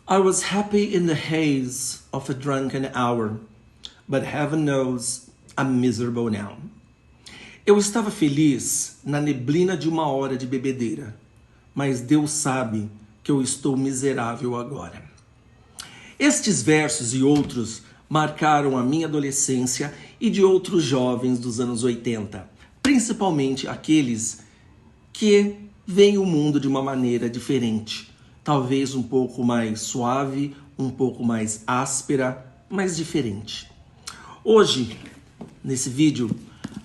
I was happy in the haze of a drunken hour, but heaven knows I'm miserable now. Eu estava feliz na neblina de uma hora de bebedeira, mas Deus sabe que eu estou miserável agora. Estes versos e outros marcaram a minha adolescência e de outros jovens dos anos 80, principalmente aqueles que veem o mundo de uma maneira diferente, talvez um pouco mais suave, um pouco mais áspera, mas diferente. Hoje, nesse vídeo,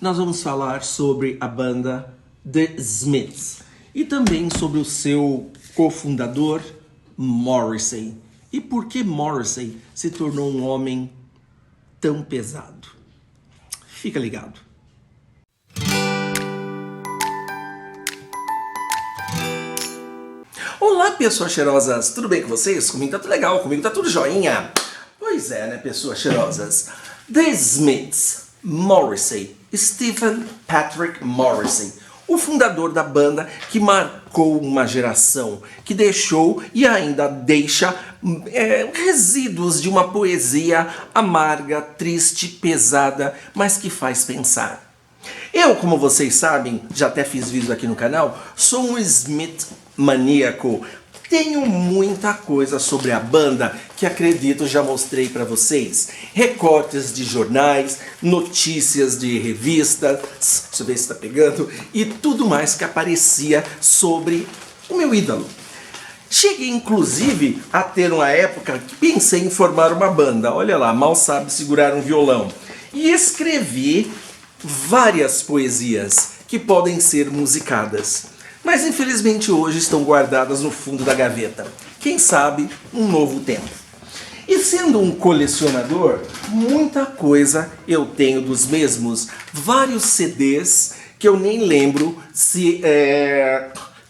nós vamos falar sobre a banda The Smiths e também sobre o seu cofundador, Morrissey. E por que Morrissey se tornou um homem tão pesado? Fica ligado. Olá, pessoas cheirosas! Tudo bem com vocês? Comigo tá tudo legal, comigo tá tudo joinha. Pois é, né, pessoas cheirosas? The Smiths, Morrissey, Stephen Patrick Morrissey, o fundador da banda que marcou uma geração, que deixou e ainda deixa resíduos de uma poesia amarga, triste, pesada, mas que faz pensar. Eu, como vocês sabem, já até fiz vídeo aqui no canal, sou um Smith maníaco. Tenho muita coisa sobre a banda que acredito já mostrei para vocês. Recortes de jornais, notícias de revistas, deixa eu ver se está pegando, e tudo mais que aparecia sobre o meu ídolo. Cheguei inclusive a ter uma época que pensei em formar uma banda. Olha lá, mal sabe segurar um violão. E escrevi várias poesias que podem ser musicadas. Mas infelizmente hoje estão guardadas no fundo da gaveta. Quem sabe, um novo tempo. E sendo um colecionador, muita coisa eu tenho dos mesmos. Vários CDs que eu nem lembro se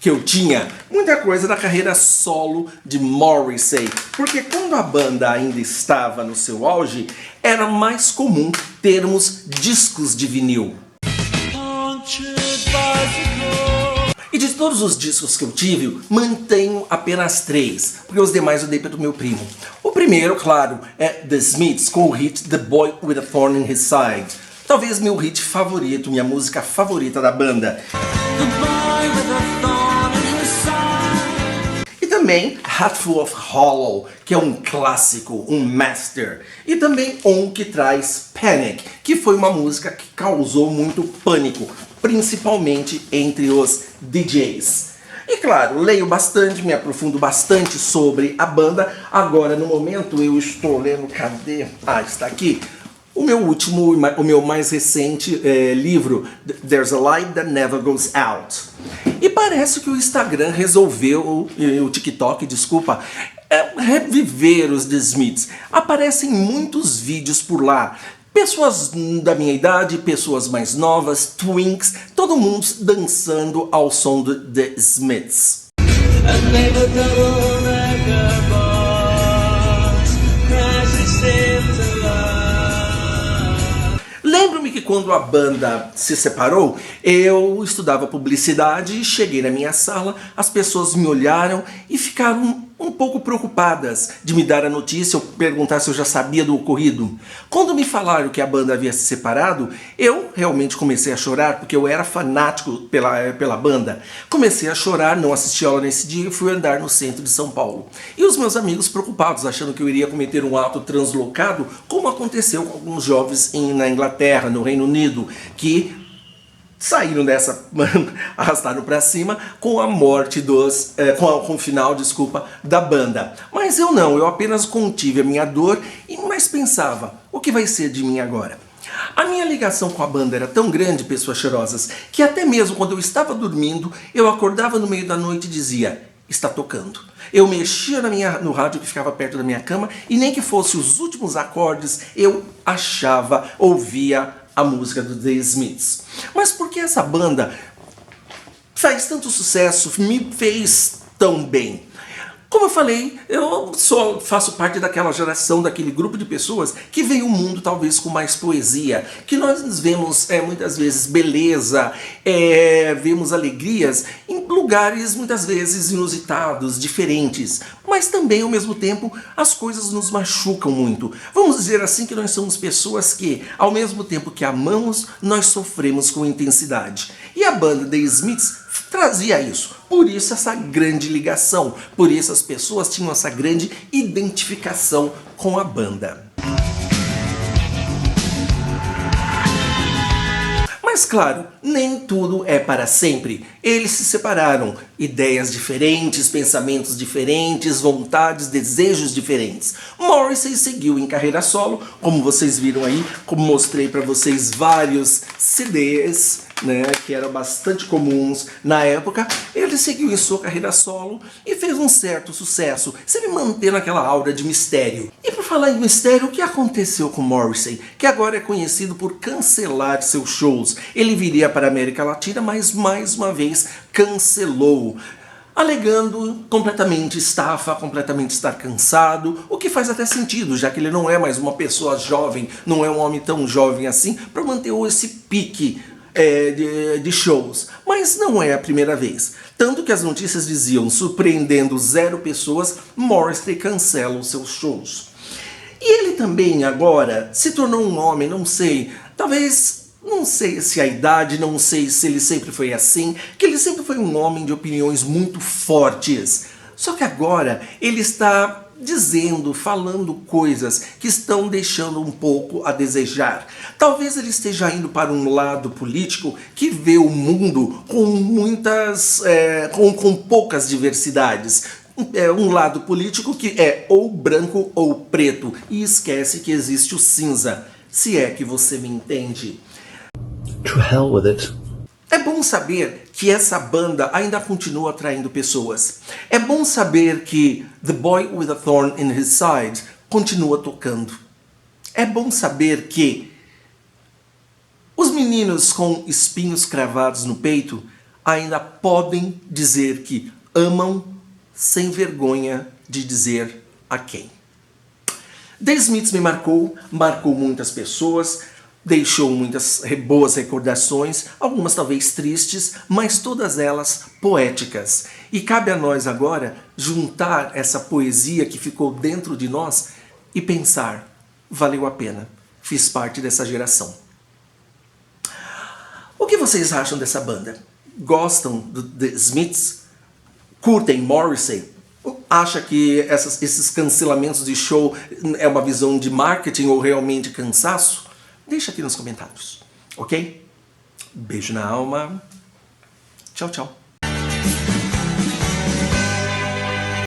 que eu tinha. Muita coisa da carreira solo de Morrissey. Porque quando a banda ainda estava no seu auge, era mais comum termos discos de vinil. E de todos os discos que eu tive, mantenho apenas 3, porque os demais eu dei para o meu primo. O primeiro, claro, é The Smiths com o hit The Boy with a Thorn in His Side. Talvez meu hit favorito, minha música favorita da banda. E também Hatful of Hollow, que é um clássico, um master. E também On que traz Panic, que foi uma música que causou muito pânico, principalmente entre os DJs. E claro, leio bastante, me aprofundo bastante sobre a banda. Agora, no momento, eu estou lendo, cadê? Ah, está aqui. O meu mais recente livro, There's a Light That Never Goes Out. E parece que o Instagram resolveu, o TikTok, desculpa, reviver os The Smiths. Aparecem muitos vídeos por lá. Pessoas da minha idade, pessoas mais novas, twinks, todo mundo dançando ao som do The Smiths. Lembro-me que quando a banda se separou, eu estudava publicidade e cheguei na minha sala, as pessoas me olharam e ficaram um pouco preocupadas de me dar a notícia ou perguntar se eu já sabia do ocorrido. Quando me falaram que a banda havia se separado, eu realmente comecei a chorar, porque eu era fanático pela banda. Comecei a chorar, não assisti aula nesse dia e fui andar no centro de São Paulo. E os meus amigos preocupados, achando que eu iria cometer um ato translocado, como aconteceu com alguns jovens na Inglaterra, no Reino Unido, que saíram dessa, arrastaram para cima com a morte com o final, da banda. Mas eu não, eu apenas contive a minha dor, mas pensava, o que vai ser de mim agora? A minha ligação com a banda era tão grande, pessoas cheirosas, que até mesmo quando eu estava dormindo, eu acordava no meio da noite e dizia, está tocando. Eu mexia no rádio que ficava perto da minha cama e nem que fosse os últimos acordes, eu ouvia a música do The Smiths. Mas por que essa banda faz tanto sucesso, me fez tão bem? Como eu falei, eu faço parte daquela geração, daquele grupo de pessoas que veem o mundo talvez com mais poesia, que nós vemos muitas vezes beleza, vemos alegrias em lugares lugares muitas vezes inusitados, diferentes, mas também ao mesmo tempo as coisas nos machucam muito. Vamos dizer assim que nós somos pessoas que, ao mesmo tempo que amamos, nós sofremos com intensidade. E a banda The Smiths trazia isso, por isso essa grande ligação, por isso as pessoas tinham essa grande identificação com a banda. Mas claro, nem tudo é para sempre. Eles se separaram. Ideias diferentes, pensamentos diferentes, vontades, desejos diferentes. Morrissey seguiu em carreira solo, como vocês viram aí, como mostrei para vocês vários CDs, né, que eram bastante comuns na época. Ele seguiu em sua carreira solo e fez um certo sucesso, sempre mantendo aquela aura de mistério. E por falar em mistério, o que aconteceu com Morrissey, que agora é conhecido por cancelar seus shows? Ele viria para a América Latina, mas mais uma vez cancelou, alegando completamente estafa, completamente estar cansado, o que faz até sentido, já que ele não é mais uma pessoa jovem, não é um homem tão jovem assim, para manter esse pique de shows. Mas não é a primeira vez. Tanto que as notícias diziam, surpreendendo 0 pessoas, Morrissey cancela os seus shows. E ele também agora se tornou um homem, não sei, talvez... Não sei se a idade, não sei se ele sempre foi assim, que ele sempre foi um homem de opiniões muito fortes. Só que agora ele está dizendo, falando coisas que estão deixando um pouco a desejar. Talvez ele esteja indo para um lado político que vê o mundo com muitas, com poucas diversidades. Um lado político que é ou branco ou preto e esquece que existe o cinza, se é que você me entende. To hell with it. É bom saber que essa banda ainda continua atraindo pessoas. É bom saber que The Boy with a Thorn in His Side continua tocando. É bom saber que os meninos com espinhos cravados no peito ainda podem dizer que amam sem vergonha de dizer a quem. The Smiths me marcou muitas pessoas, deixou muitas boas recordações, algumas talvez tristes, mas todas elas poéticas. E cabe a nós agora juntar essa poesia que ficou dentro de nós e pensar, valeu a pena, fiz parte dessa geração. O que vocês acham dessa banda? Gostam do The Smiths? Curtem Morrissey? Acha que esses cancelamentos de show é uma visão de marketing ou realmente cansaço? Deixa aqui nos comentários, ok? Beijo na alma. Tchau, tchau.